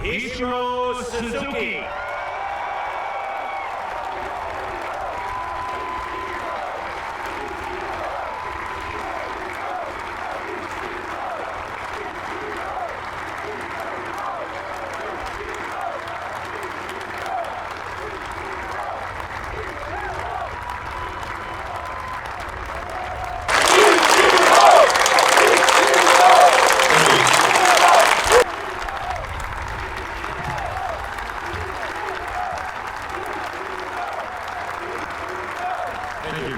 Ichiro Suzuki. Thank you.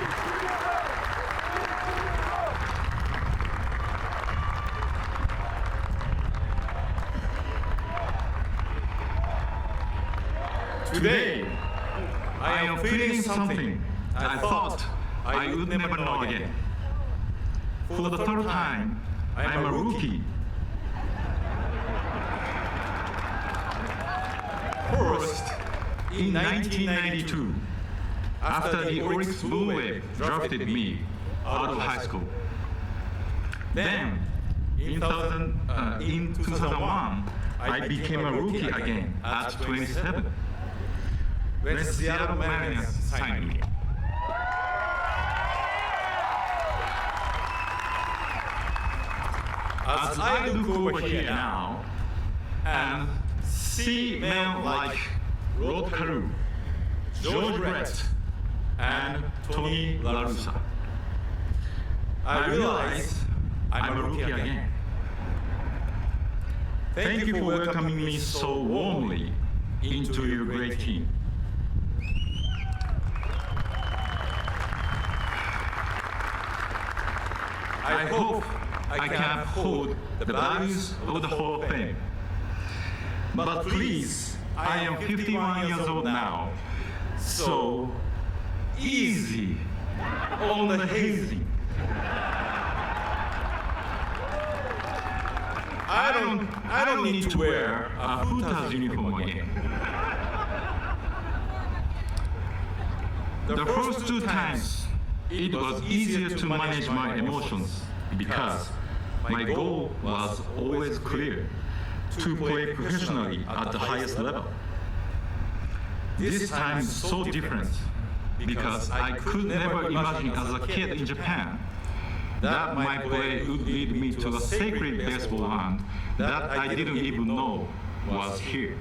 Today, I am feeling something I thought I would never know again. For the third time, I am a rookie. First, in 1992, after the Oryx Blue Wave drafted me out of high school. Then, in 2001, I became a rookie again at 27, when Seattle Mariners signed me. As I look over here now and see men like Rod Carew, George Brett, and Tony La Russa, I realize I'm a rookie again. Thank you for welcoming me so warmly into your great team. I hope I can uphold the values of the Hall of Fame. But please, I am 51 years old now, so easy on the hazing. I don't need to wear a Hooters uniform again. The first two times, it was easier to manage my emotions because my goal was always clear: to play professionally at the highest level. This time is so different because I could never imagine as a kid in Japan that my play would lead me to a sacred baseball land that I didn't even know was here.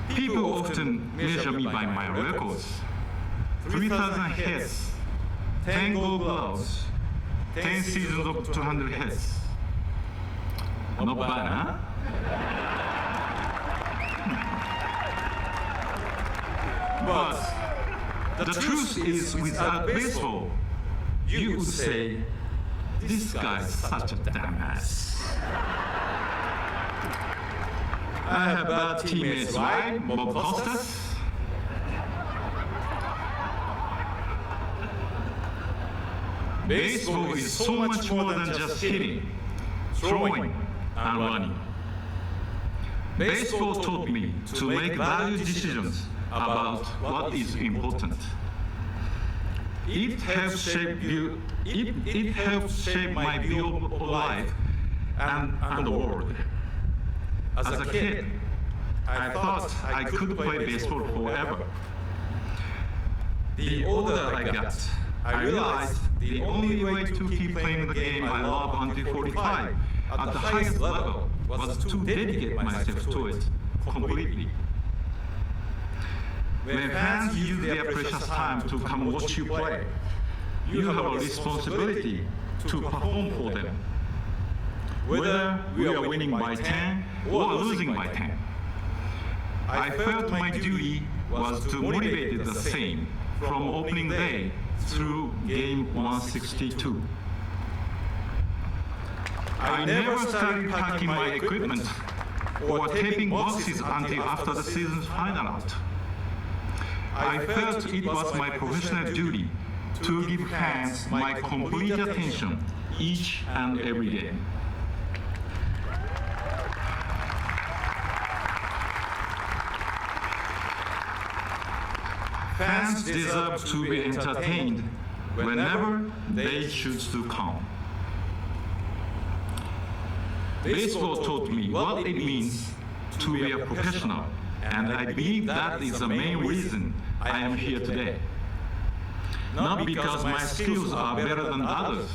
People often measure me by my records: 3,000 hits, 10 gold gloves, 10 seasons of 200 hits. Not bad, huh? But the truth is, without baseball, you would say, this guy is such a dumbass. I have bad teammates, right? Bob Costas? Baseball is so much more than just hitting, throwing, and running. Baseball taught me to make valued decisions about what is important. It helps shape my view of life and the world. As a kid, I thought I could play baseball forever. The older I got, I realized the only way to keep playing the game I love until 45 at the highest level was to dedicate myself to it completely. When fans use their precious time to come watch you play, you have a responsibility to perform for them. Whether we are winning by 10 or losing by 10, I felt my duty was to motivate it the same from opening day through game 162. I never started packing my equipment or taping boxes until after the season's final out. I felt it was my professional duty to give fans my complete attention each and every day. Fans deserve to be entertained whenever they choose to come. Baseball taught me what it means to be a professional, and I believe that is the main reason I am here today. Not because my skills are better than others.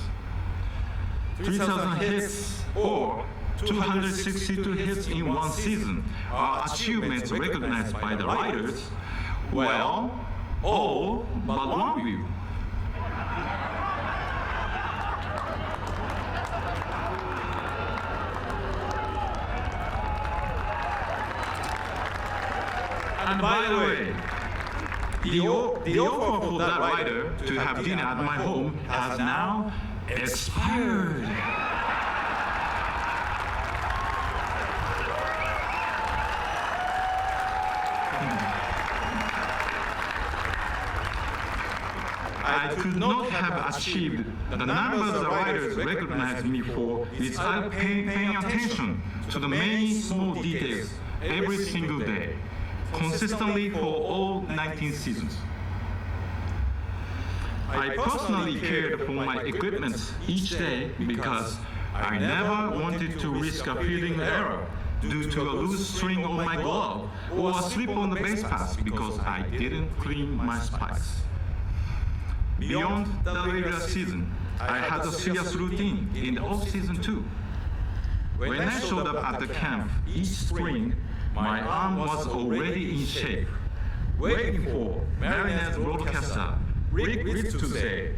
3,000 hits or 262 hits in one season are achievements recognized by the writers. Well, all but one of you. And by the way, the offer for that writer to have dinner at my home has now expired. I could not have achieved the numbers the writers recognized me for without paying attention to the many small details every single day, consistently for all 19 seasons. I personally cared for my equipment each day because I never wanted to risk a fielding error due to a loose string on my glove or a slip on the base pass because I didn't clean my spikes. Beyond the regular season, I had a serious routine in the off-season too. When I showed up at the camp each spring, my arm was already in shape, waiting for Mariners broadcaster Rick to say,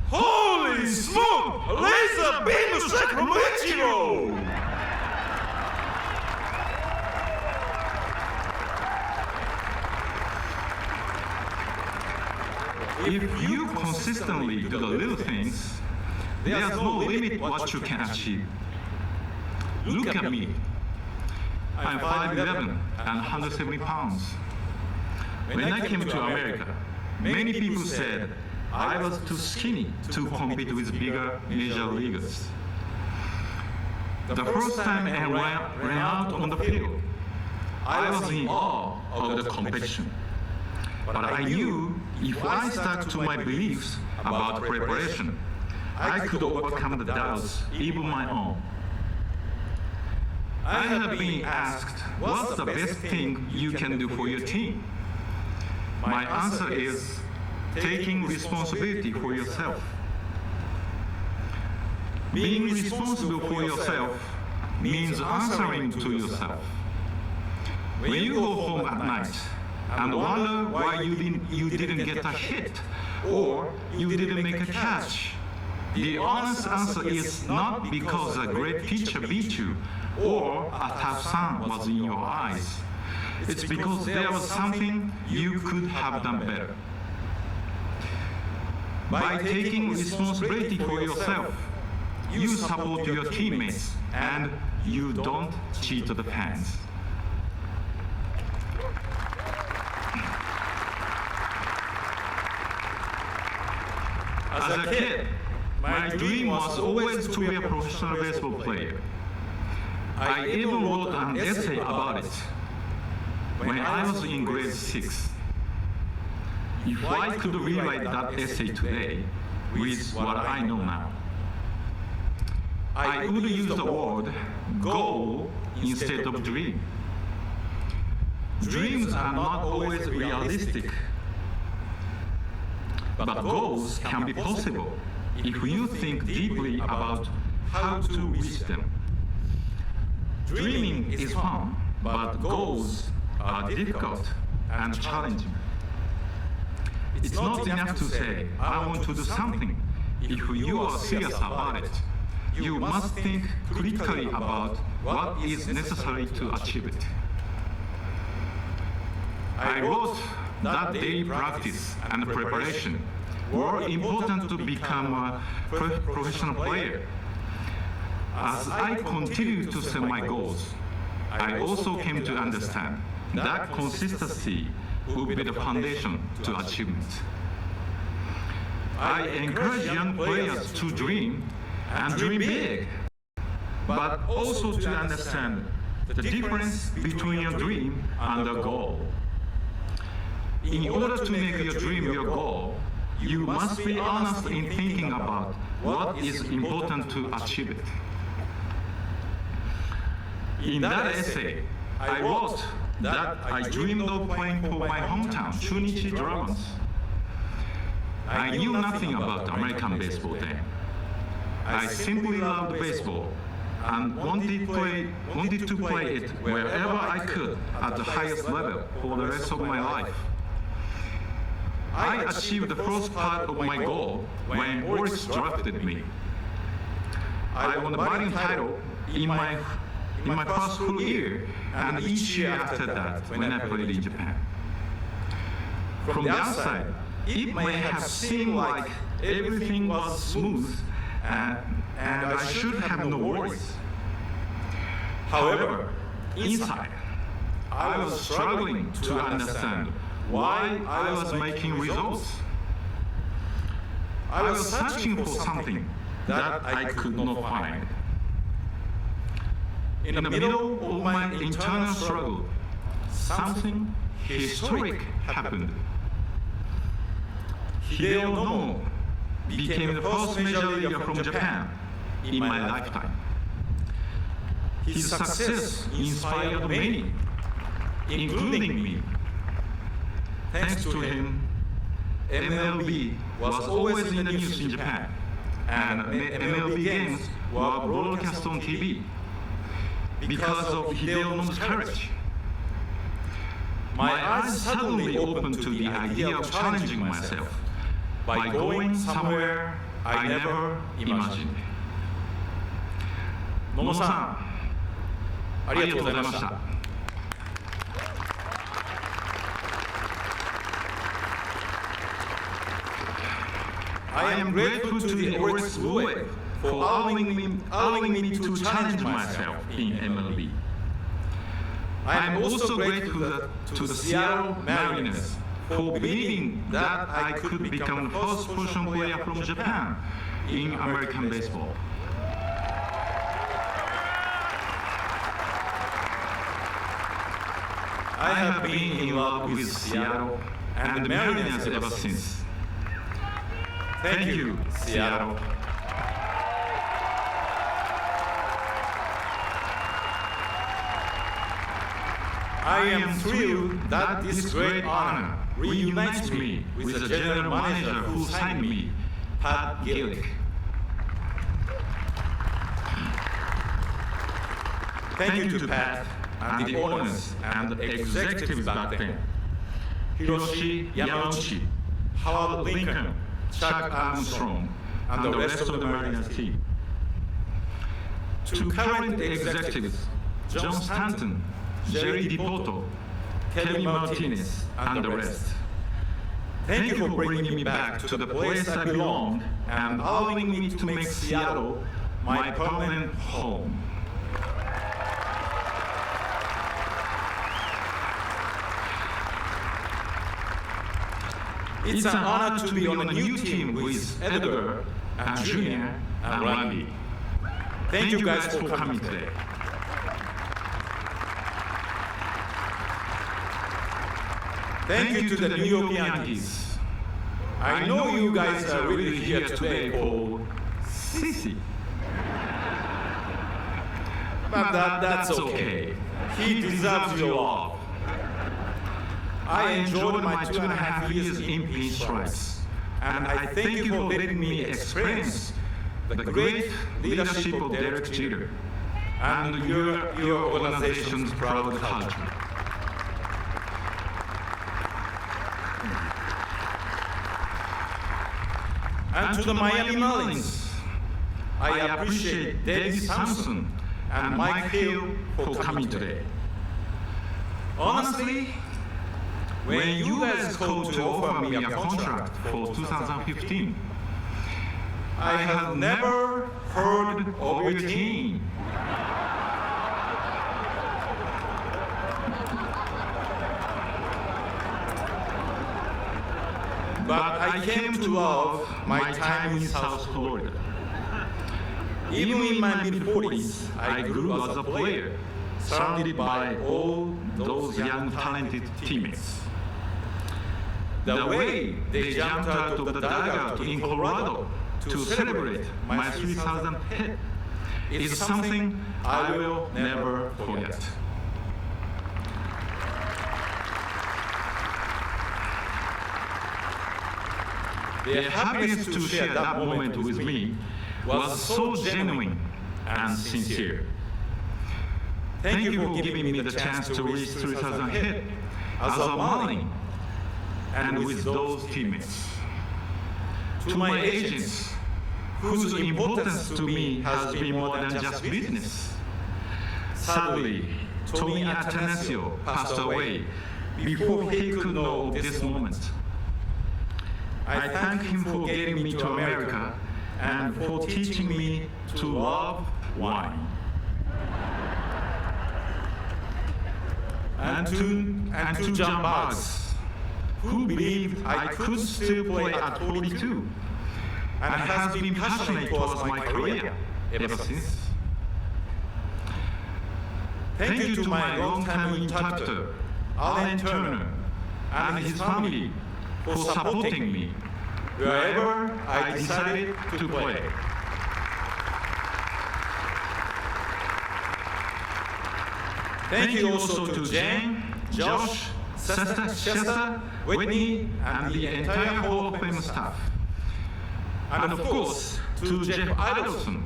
Holy smoke! Laser beam strike from Ichiro! if you consistently do the little things, there's no limit what you can achieve. Look at me. I'm 5'11" and 170 pounds. When I came to America, many people said I was too skinny to compete with bigger major leaguers. The first time I ran out on the field, I was in awe of the competition. But I knew if I stuck to my beliefs about preparation, I could overcome the doubts, even my own. I have been asked, what's the best thing you can do for your team? My answer is taking responsibility for yourself. Being responsible for yourself means answering to yourself. When you go home at night and wonder why you didn't get a hit or you didn't make a catch, the honest answer is not because a great pitcher beat you or a tough sun was in your eyes. It's because there was something you could have done better. By taking responsibility for yourself, you support your teammates and you don't cheat the fans. As a kid, my dream was always to be a professional baseball player. I even wrote an essay about it when I was in grade 6. If I could rewrite that essay today with what I know now, I would use the word goal instead of dream. Dreams are not always realistic, but goals can be possible if you think deeply about how to reach them. Dreaming is fun, but goals are difficult and challenging. It's not enough to say, I want to do something. If you are serious about it, you must think critically about what is necessary to achieve it. I wrote that daily practice and preparation were important to become a professional player. As I continued to set my goals, I also came to understand that consistency would be the foundation to achievement. I encourage young players to dream and dream big, but also to understand the difference between a dream and a goal. In order to make your dream your goal, you must be honest in thinking about what is important to achieve it. In that essay, I wrote that I dreamed of playing for my hometown, Chunichi Dragons. I knew nothing about American baseball then. I simply loved baseball and wanted to play it wherever I could at the highest level for the rest of my life. I achieved the first part of my goal when Orix drafted me. I won the batting title in my first full year and each year after that when I played in Japan. From the outside, it may have seemed like everything was smooth and I should have no worries. However, inside, I was struggling to understand why I was making results. I was searching for something that I could not find. In the middle of my internal struggle, something historic happened. Hideo Nomo became the first major leaguer from Japan in my lifetime. His success inspired many, including me. Thanks to him, MLB was always in the news in Japan, and MLB games were broadcast on TV. Because of Hideo Nomo's courage, my eyes suddenly opened to the idea of challenging myself by going somewhere I never imagined. 野茂さん、ありがとうございました。I am grateful to the Orix Blue for allowing me to challenge myself in MLB. I am also grateful to the Seattle Mariners for believing that I could become the first position player from Japan in American baseball. I have been in love with Seattle and the Mariners ever since. Thank you, Seattle. I am thrilled that this great honor reunites me with the general manager who signed me, Pat Gillick. Thank you to Pat and the owners and the executives back then, Hiroshi Yamauchi, Howard Lincoln, Chuck Armstrong, and the rest of the Mariners team. To current executives, John Stanton, Jerry DiPoto, Kevin Martinez, and the rest. Thank you for bringing me back to the place I belong and allowing me to make Seattle my permanent home. It's an honor to be on a new team with Edgar and Junior and Randy. Thank you guys for coming today. Thank you to the New York Yankees. I know you guys are really here today for Sissy. But that's okay. He deserves your love. I enjoyed my 2.5 years in pinstripes, and I thank you for letting me experience the great leadership of Derek Jeter and your organization's proud culture. And to the Miami Marlins, I appreciate David Sampson and Mike Hill for coming today. Honestly, when you guys called to offer me a contract for 2015, I have never heard of your team. But I came to love my time in South Florida. Even in my mid-40s, I grew as a player, surrounded by all those young, talented teammates. The way they jumped out of the dugout in Colorado to celebrate my 3,000th hit is something I will never forget. Their happiness to share that moment with me was so genuine and sincere. Thank you for giving me the chance to reach 3,000 hit as a Marlin and with those teammates. To my agents, whose importance to me has been more than just business. Sadly, Tommy Atanasio passed away before he could know of this moment. I thank him for getting me to America and for teaching me to love wine. And to John Boggs, who believed I could still play at 42 and has been passionate towards my career ever since. Thank you to my longtime instructor, Alan Turner, and his family for supporting me wherever I decided to play. Thank you also to Jane, Josh, Shasta, Whitney, and the entire Hall of Fame staff. And of course, to Jeff Idelson.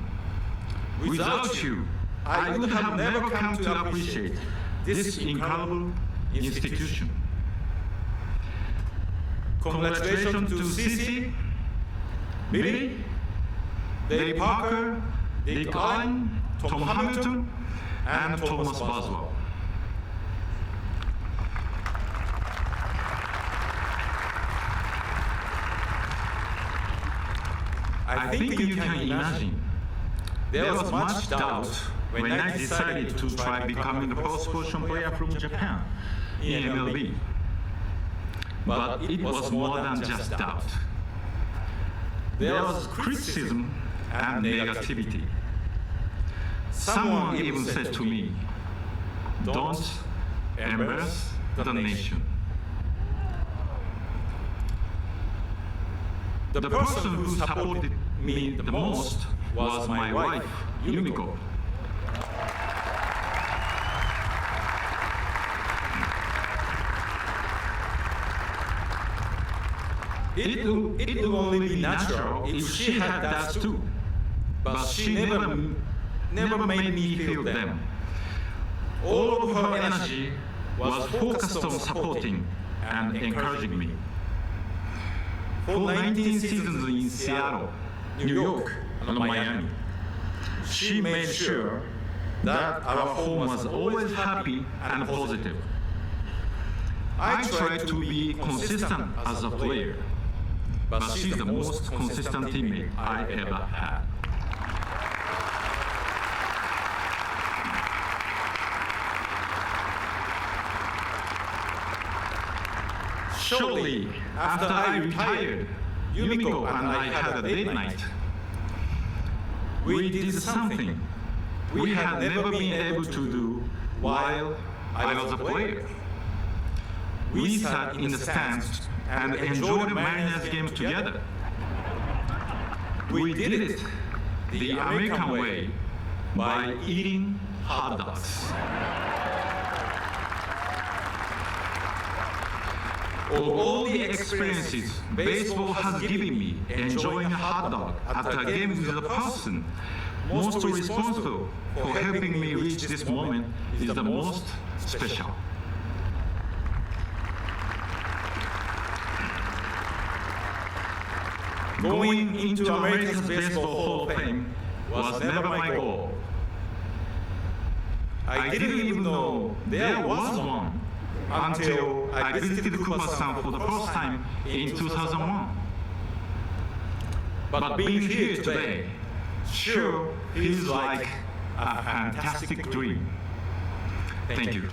Without you, I would have never come to appreciate this incredible institution. Congratulations to Cici, Billy, Dave Parker, Dick Allen, Tom Hamilton, and Thomas Boswell. I think you can imagine there was much doubt when I decided to try becoming the first position player from Japan in MLB. But it was more than just doubt. There was criticism and negativity. Someone even said to me, "Don't embarrass the nation." The person who supported me the most was my wife, Yumiko. It would only be natural if she had that too, but she never made me feel them. All of her energy was focused on supporting and encouraging me. For 19 seasons in Seattle, New York, and Miami, she made sure that our home was always happy and positive. I tried to be consistent as a player, but she's the most consistent teammate I ever had. Shortly after I retired, Yumiko and I had a date night. We did something we had never been able to do while I was a player. We sat in the stands and enjoyed the Mariners games together. We did it the American way by eating hot dogs. Of all the experiences baseball has given me, enjoying a hot dog at a game with a person most responsible for helping me reach this moment is the most special. Going into America's Baseball Hall of Fame was never my goal. I didn't even know there was one until I visited Cooperstown for the first time in 2001. But being here today sure feels like a fantastic dream. Thank you.